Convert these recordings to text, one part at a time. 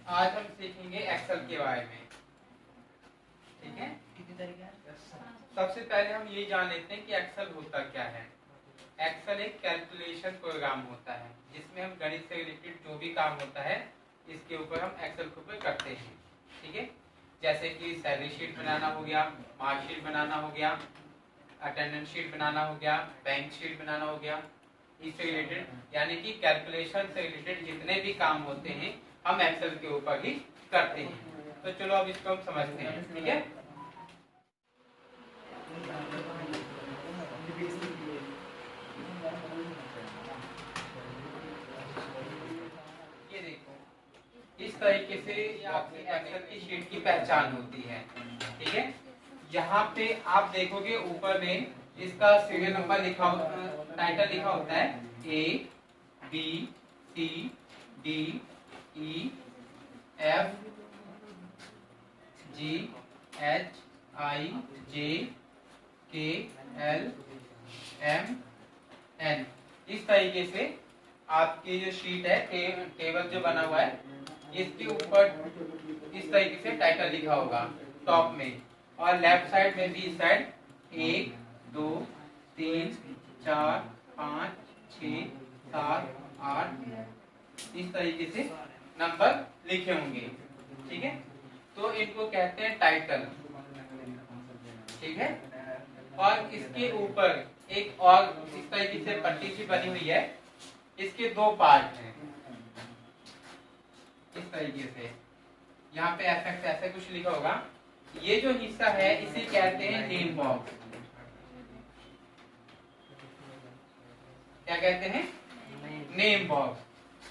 आज हम सीखेंगे एक्सेल के बारे में। ठीक है, कितनी तारीख है? सबसे पहले हम ये जान लेते हैं कि एक्सेल होता क्या है। एक्सेल एक कैलकुलेशन प्रोग्राम होता है जिसमें हम गणित से रिलेटेड जो भी काम होता है इसके ऊपर हम एक्सेल के ऊपर करते हैं। ठीक है, जैसे कि सैलरी शीट बनाना हो गया, मार्कशीट बनाना हो गया, अटेंडेंस शीट बनाना हो गया, बैंक शीट बनाना हो गया, इससे रिलेटेड यानी कि कैलकुलेशन से रिलेटेड जितने भी काम होते हैं हम एक्सेल के ऊपर ही करते हैं। तो चलो अब इसको हम समझते हैं। ठीक है, ये देखो इस तरीके से आपकी एक्सेल की शीट की पहचान होती है। ठीक है, यहाँ पे आप देखोगे ऊपर में इसका सीरियल नंबर लिखा टाइटल लिखा होता है A B C D E F G H I J K L M N। इस तरीके से आपकी जो शीट है टेबल जो बना हुआ है इसके ऊपर इस तरीके से टाइटल लिखा होगा टॉप में, और लेफ्ट साइड में भी इस साइड 1 2 3 4 5 6 7 8 इस तरीके से नंबर लिखे होंगे। ठीक है, तो इनको कहते हैं टाइटल। ठीक है, और इसके ऊपर एक और इस तरीके से पट्टी सी बनी हुई है, इसके दो पार्ट हैं इस तरीके से। यहाँ पे ऐसे कुछ लिखा होगा। ये जो हिस्सा है इसे कहते हैं नेम बॉक्स। क्या कहते हैं? Name box.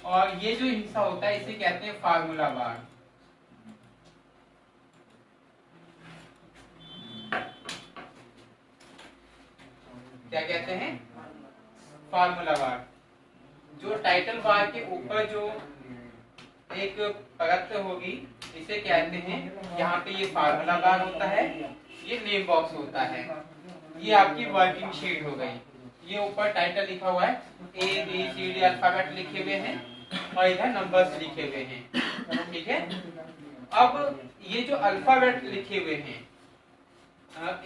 और ये जो हिस्सा होता है इसे कहते हैं फार्मूला बार। क्या कहते हैं? फार्मूला बार। जो टाइटल बार के ऊपर जो एक परत होगी इसे कहते हैं, यहाँ पे ये फार्मूला बार होता है, ये नेम बॉक्स होता है। ये आपकी वर्किंग शीट हो गई। ये ऊपर टाइटल लिखा हुआ है, ABCD अल्फाबेट लिखे हुए हैं और इधर नंबर्स लिखे हुए हैं। ठीक है, अब ये जो अल्फाबेट लिखे हुए हैं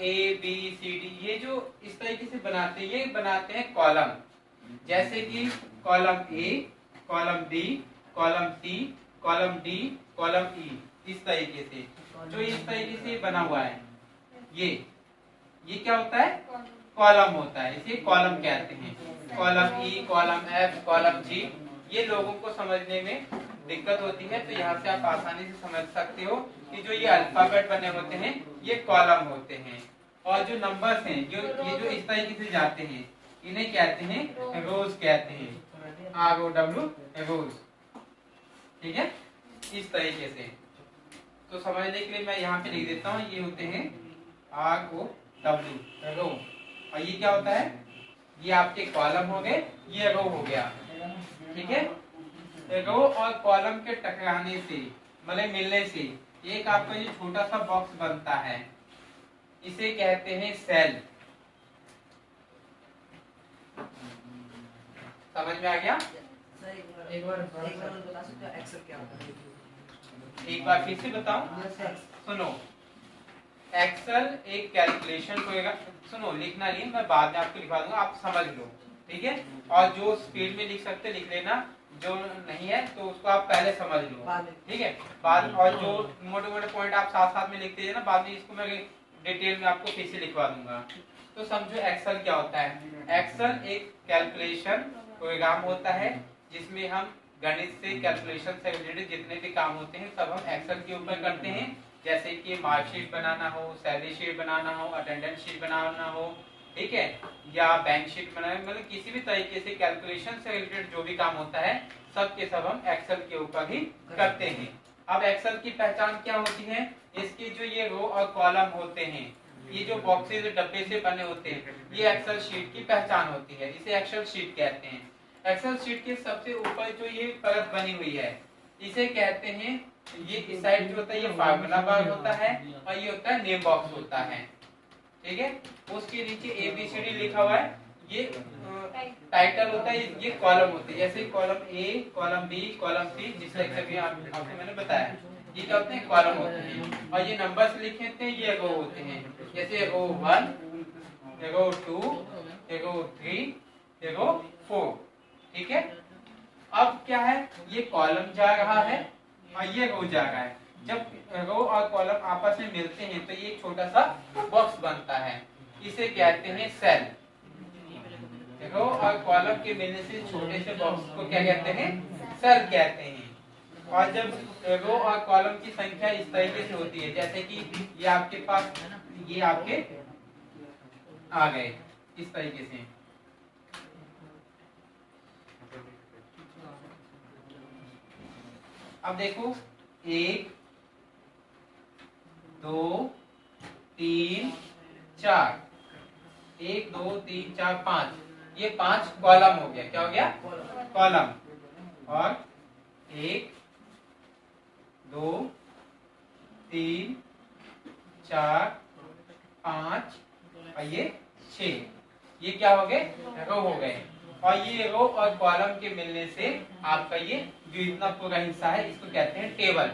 ABCD, ये जो इस तरीके से बनाते हैं, ये बनाते हैं कॉलम। जैसे कि column A, column B, column C, column D, column E, इस तरीके से जो इस तरीके से बना हुआ है ये क्या होता है? कॉलम होता है। इसे कॉलम कहते हैं। Column E, column F, column G, ये लोगों को समझने में दिक्कत होती है, तो यहाँ से आप आसानी से समझ सकते हो कि जो ये अल्फाबेट बने होते हैं ये कॉलम होते हैं, और जो नंबर्स हैं ये जो इस तरीके से जाते हैं इन्हें कहते हैं रोज कहते हैं। ROW, रोज। ठीक है, इस तरीके से। तो समझने के लिए मैं यहाँ पे लिख देता हूँ, ये होते हैं ROW, रो। और ये क्या होता है? ये आपके कॉलम हो गए, ये रो हो गया। ठीक है, रो और कॉलम के टकराने से मतलब मिलने से एक आपका ये छोटा सा बॉक्स बनता है, इसे कहते हैं सेल। समझ में आ गया? एक बार बता सकते हो एक्सेल क्या होता है? एक बार फिर से बताऊं? सुनो, एक्सेल एक कैलकुलेशन को सुनो, लिखना नहीं, मैं बाद में आपको लिखवा दूंगा, आप समझ लो। ठीक है, और जो स्पीड में लिख सकते लिख लेना, जो नहीं है तो उसको आप पहले समझ लो। ठीक है, बाद और जो मोटे मोटे पॉइंट आप साथ साथ में लिखते ना, बाद में इसको मैं डिटेल में आपको फिर से लिखवा दूंगा। तो समझो एक्सेल क्या होता है। एक्सेल एक कैलकुलेशन प्रोग्राम होता है जिसमें हम गणित से कैलकुलेशन से रिलेटेड जितने भी काम होते हैं सब हम एक्सेल के ऊपर करते हैं। जैसे कि मार्कशीट बनाना हो, सैलरी शीट बनाना हो, अटेंडेंस शीट बनाना हो, ठीक है, या बैंक शीट बनाना, मतलब किसी भी तरीके से कैलकुलेशन से रिलेटेड जो भी काम होता है सब के सब हम एक्सेल के ऊपर ही करते हैं। अब एक्सेल की पहचान क्या होती है? इसके जो ये रो और कॉलम होते हैं, ये जो बॉक्सेस डब्बे से बने होते हैं, ये एक्सेल शीट की पहचान होती है। इसे एक्सेल शीट कहते हैं। एक्सेल शीट के सबसे ऊपर जो ये परत बनी हुई है इसे कहते हैं, ये इस साइड जो होता है ये फार्मूला बार होता है और ये होता है नेम बॉक्स होता है। ठीक है, उसके नीचे ABCD लिखा हुआ है, ये टाइटल होता है, ये कॉलम होते हैं, जैसे column A, column B, column C, जिस तरह से भी आपको मैंने बताया, ये क्या होते हैं, कॉलम होते हैं। और ये नंबर्स लिखे होते हैं, ये रो होते हैं, जैसे रो 1, रो 2, रो 3, रो 4। ठीक है। अब क्या है, ये कॉलम जा रहा है और ये रो जा रहा है। जब रो और कॉलम आपस में मिलते हैं तो ये एक छोटा सा बॉक्स बनता है, इसे कहते हैं सेल। रो और कॉलम के मिलने से छोटे से बॉक्स को क्या कहते हैं, सेल कहते हैं। और जब रो और कॉलम की संख्या इस तरीके से होती है, जैसे कि ये आपके पास, ये आपके आ गए इस तरीके से, अब देखो 1 2 3 4, 1 2 3 4 5, ये 5 कॉलम हो गया। क्या हो गया, कॉलम। और 1 2 3 4 5 और ये 6, ये क्या हो गए, रो हो गए। और ये रो और कॉलम के मिलने से आपका ये जो इतना पूरा हिस्सा है, इसको कहते हैं टेबल।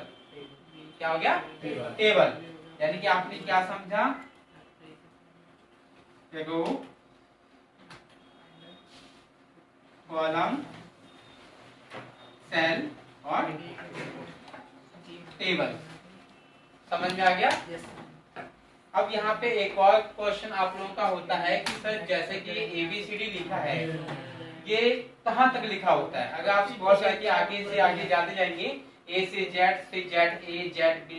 क्या हो गया, टेबल। यानी कि आपने क्या समझा, रो, कॉलम, सेल और टेबल। समझ में आ गया। अब यहाँ पे एक और क्वेश्चन आप लोगों का होता है कि सर जैसे कि ABCD लिखा है, ये कहाँ तक लिखा होता है। अगर आप गौर करके आगे से आगे जाते जाएंगे, A से Z A Z B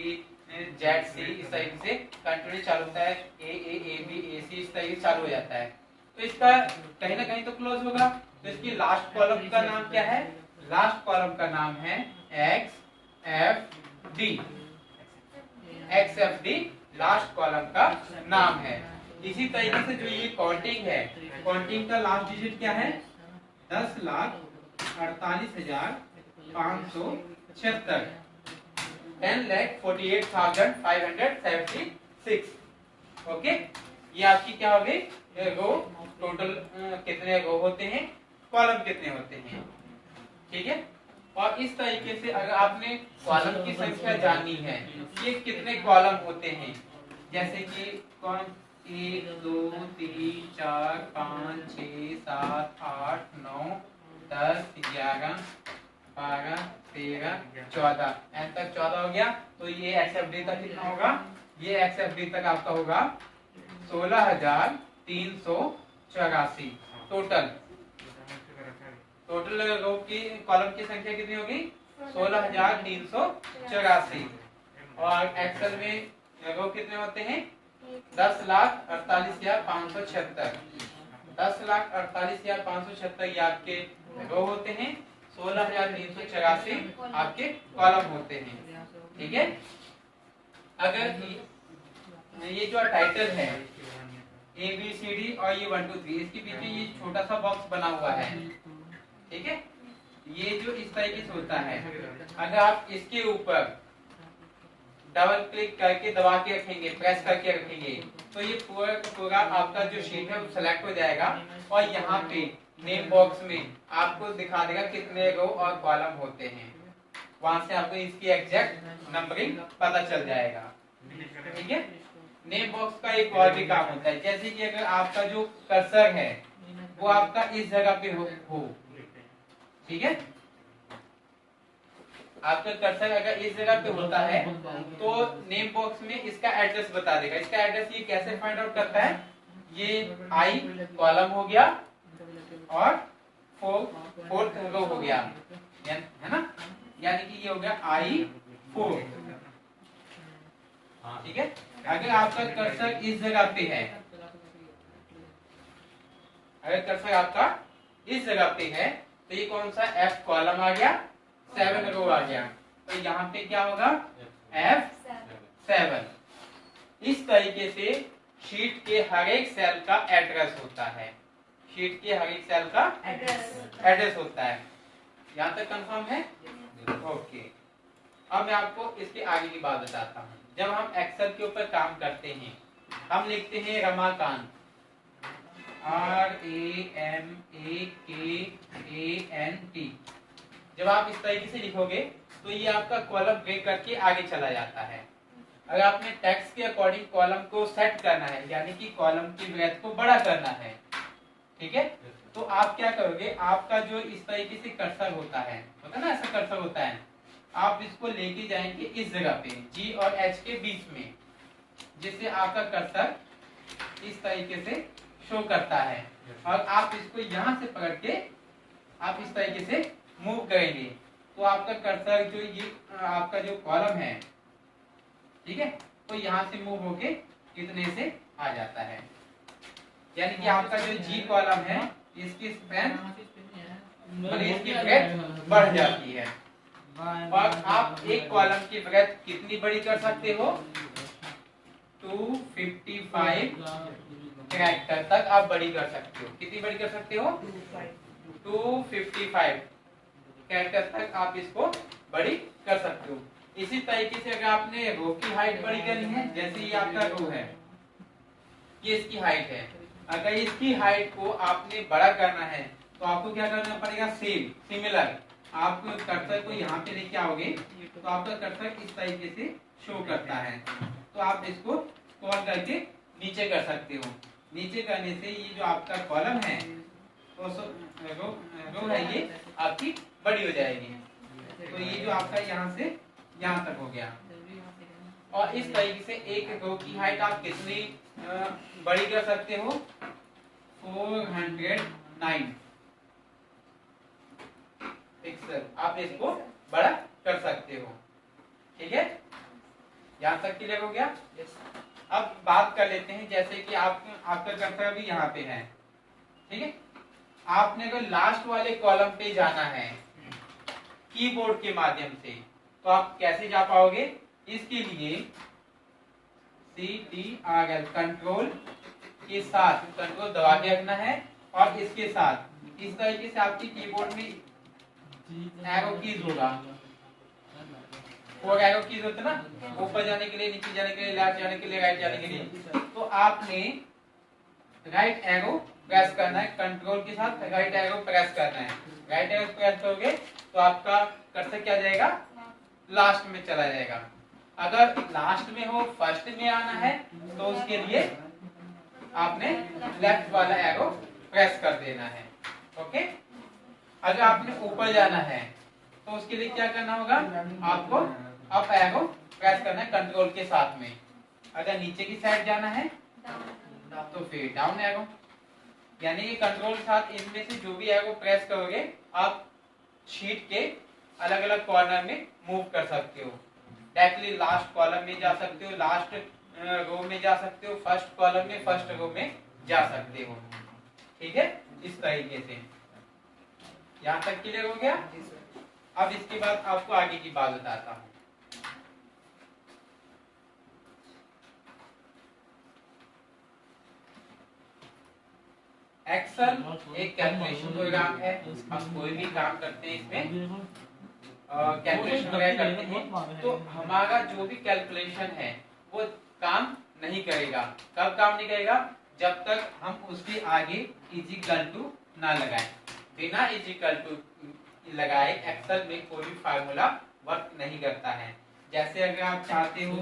Z C, इस तरीके से कंटिन्यू चालू होता है, A B A C, इस तरीके से चालू हो जाता है। तो इसका कहीं ना कहीं तो क्लोज होगा। तो इसकी लास्ट कॉलम का नाम क्या है, लास्ट कॉलम का नाम है XFD। XFD लास्ट कॉलम का नाम है। इसी तरीके से जो ये काउंटिंग है, काउंटिंग का लास्ट डिजिट क्या है, 10,48,576, 10,48,576। ओके, ये आपकी क्या हो गई, रो। टोटल कितने रो होते हैं, कॉलम कितने होते हैं। ठीक है। और इस तरीके से अगर आपने कॉलम की संख्या जाननी है, ये कितने कॉलम होते हैं, जैसे कि 1 2 3 4 5 6 7 8 9 10 11 12 13 14, एन तक 14 हो गया। तो ये XFD तक कितना होगा, ये XFD तक आपका होगा 16,384 टोटल। टोटल रो की कॉलम की संख्या कितनी होगी, 16,384। और एक्सेल में रो कितने होते हैं, 10,48,576, 10,48,576 ये आपके रो होते हैं, 16,384 आपके कॉलम होते हैं। ठीक है। अगर ये जो टाइटल है ABCD और ये 1 2 3, इसके पीछे ये छोटा सा बॉक्स बना हुआ है। ठीक है। ये जो इस तरीके से होता है, अगर आप इसके ऊपर डबल क्लिक करके दबा के रखेंगे, प्रेस करके रखेंगे, तो ये पूरा का पूरा आपका जो शीट है वो सिलेक्ट हो जाएगा। और यहाँ पे नेम बॉक्स में आपको दिखा देगा कितने रो और कॉलम होते हैं, वहां से आपको इसकी एग्जैक्ट नंबरिंग पता चल जाएगा। ठीक है। नेम बॉक्स का एक और भी काम होता है, जैसे कि अगर आपका जो कर्सर है वो आपका इस जगह पे हो। ठीक है। आपका कर्सर अगर इस जगह पे होता है तो नेम बॉक्स में इसका एड्रेस बता देगा। इसका एड्रेस ये कैसे फाइंड आउट करता है, ये I कॉलम हो गया और 4th रो हो गया, है ना, यानी कि ये हो गया I4। ठीक है। अगर आपका कर्सर इस जगह पे है, अगर कर्सर आपका इस जगह पे है तो ये कौन सा F कॉलम आ गया, 7 रो आ गया, तो यहाँ पे क्या होगा, F7। इस तरीके से शीट के हर एक सेल का एड्रेस होता है, शीट के हर एक सेल का एड्रेस होता है। यहाँ तक कंफर्म है। ओके। अब मैं आपको इसके आगे की बात बताता हूँ। जब हम एक्सेल के ऊपर काम करते हैं, हम लिखते हैं रमाकांत, RAMAKANT। जब आप इस तरीके से लिखोगे तो ये आपका कॉलम ब्रेक करके आगे चला जाता है। अगर आपने टेक्स्ट के अकॉर्डिंग कॉलम को सेट करना है, यानी कि कॉलम की ब्रेथ को बड़ा करना है, ठीक है, तो आप क्या करोगे, आपका जो इस तरीके से कर्सर होता है ना, ऐसा कर्सर होता है, आप इसको लेके जाएंगे इस जगह पे G और H के बीच में, जिससे आपका कर्सर इस तरीके से शो करता है, और आप इसको यहाँ से पकड़ के आप इस तरीके से मूव करेंगे तो आपका कर्सर जो ये आपका जो कॉलम है, ठीक है, तो यहाँ से मूव होके कितने से आ जाता है, यानी कि आपका जो जी कॉलम है इसकी स्पैन इसकी ब्रेथ बढ़ जाती है। और आप एक कॉलम की ब्रेथ कितनी बड़ी कर सकते हो, 255 कैरेक्टर तक आप बड़ी कर सकते हो। कितनी बड़ी कर सकते हो, 255 कैरेक्टर तक आप इसको बड़ी कर सकते हो। इसी तरीके से अगर आपने रो की हाइट बड़ी करनी है, जैसे ये आपका रो है, ये इसकी हाइट है, अगर इसकी हाइट को आपने बड़ा करना है तो आपको क्या करना पड़ेगा, सिमिलर आप कर्सर को यहाँ पे लेके आओगे तो आपका कर्सर इस तरीके से शो करता है, तो आप इसको स्क्रॉल करके नीचे कर सकते हो। नीचे करने से ये जो आपका कॉलम है तो रो है ये आपकी बड़ी हो जाएगी। तो ये जो आपका यहाँ से यहाँ तक हो गया। और इस तरीके से एक रो की हाइट आप कितनी बड़ी कर सकते हो, 409 पिक्सल आप इसको बड़ा कर सकते हो। ठीक है, यहाँ तक क्लियर हो गया। अब बात कर लेते हैं, जैसे कि आपका कर्सर अभी यहाँ पे है, ठीक है, आपने अगर लास्ट वाले कॉलम पे जाना है कीबोर्ड के माध्यम से तो आप कैसे जा पाओगे, इसके लिए CTRL कंट्रोल के साथ कंट्रोल दबा के रखना है और इसके साथ इस तरीके से आपकी कीबोर्ड में एरो कीज होगा, वो एरो कीज होता है ना, ऊपर जाने के लिए, नीचे जाने के लिए, लेफ्ट जाने के लिए, राइट जाने के लिए। तो आपने राइट एरो प्रेस करना है, कंट्रोल के साथ राइट एरो प्रेस करना है। राइट एरो प्रेस करोगे तो आपका कर्सर क्या जाएगा, लास्ट में चला जाएगा। अगर लास्ट में हो, फर्स्ट में आना है तो उसके लिए आपने लेफ्ट वाला एरो प्रेस कर देना है। ओके, अगर आपने ऊपर जाना है तो उसके लिए क्या करना होगा, आपको अप एरो प्रेस करना है कंट्रोल के साथ में। अगर नीचे की साइड जाना है तो फिर डाउन एरो, यानी कि कंट्रोल के साथ इनमें से जो भी एरो प्रेस करोगे आप शीट के अलग अलग कॉर्नर में मूव कर सकते हो। डायरेक्टली लास्ट कॉलम में जा सकते हो, लास्ट रो में जा सकते हो, फर्स्ट कॉलम में, फर्स्ट रो में जा सकते हो। ठीक है, इस तरीके से। यहाँ तक क्लियर हो गया। अब इसके बाद आपको आगे की बात बताता हूँ। एक्सेल एक कैलकुलेशन प्रोग्राम है, हम कोई भी काम करते हैं इसमें कैलकुलेशन वगैरह करते हैं, तो हमारा जो भी कैलकुलेशन है वो काम नहीं करेगा। कब काम नहीं करेगा, जब तक हम उसके आगे इक्वल टू ना लगाएं। बिना इक्वल टू लगाए एक्सेल में कोई भी फार्मूला वर्क नहीं करता है। जैसे अगर आप चाहते हो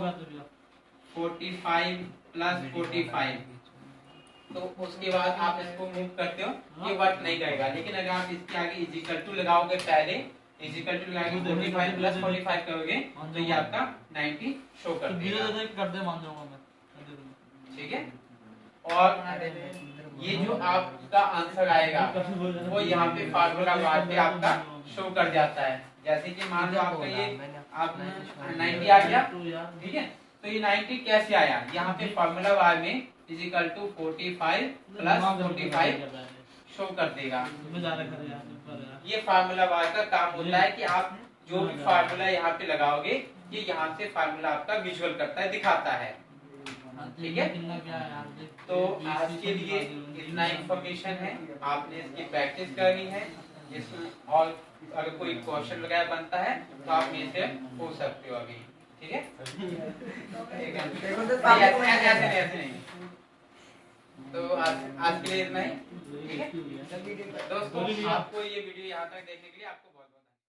45 प्लस 45 तो उसके बाद आप इसको मूव करते हो, ये वर्क नहीं करेगा। लेकिन अगर आप इसके आगे इक्वल टू लगाओगे, पहले इक्वल टू लगाएंगे 45 प्लस 45 करोगे तो ये आपका 90 शो कर देगा। ठीक है, और ये जो आपका आंसर आएगा वो यहाँ पे फार्मूला बार पे आपका शो कर जाता है। जैसे कि मान लो आपका ये आप 90 आ गया, ठीक है, तो ये 90 कैसे आया, यहाँ पे फार्मूला बार में इक्वल टू 45 प्लस 45 शो कर देगा। ये फार्मूला बार का काम होता है कि आप जो भी फार्मूला यहाँ पे लगाओगे ये यहाँ से फार्मूला आपका विजुअल करता है, दिखाता है। ठीक है, तो आज के लिए इतना इंफॉर्मेशन है, आपने इसकी प्रैक्टिस करनी है। और अगर कोई क्वेश्चन वगैरह बनता है तो आप मेरे से पूछ सकते हो अभी। ठीक है, ऐसे नहीं। तो आज के लिए इतना ही। ठीक है वीडियो दोस्तों, आपको ये वीडियो यहाँ तक देखने के लिए आपको बहुत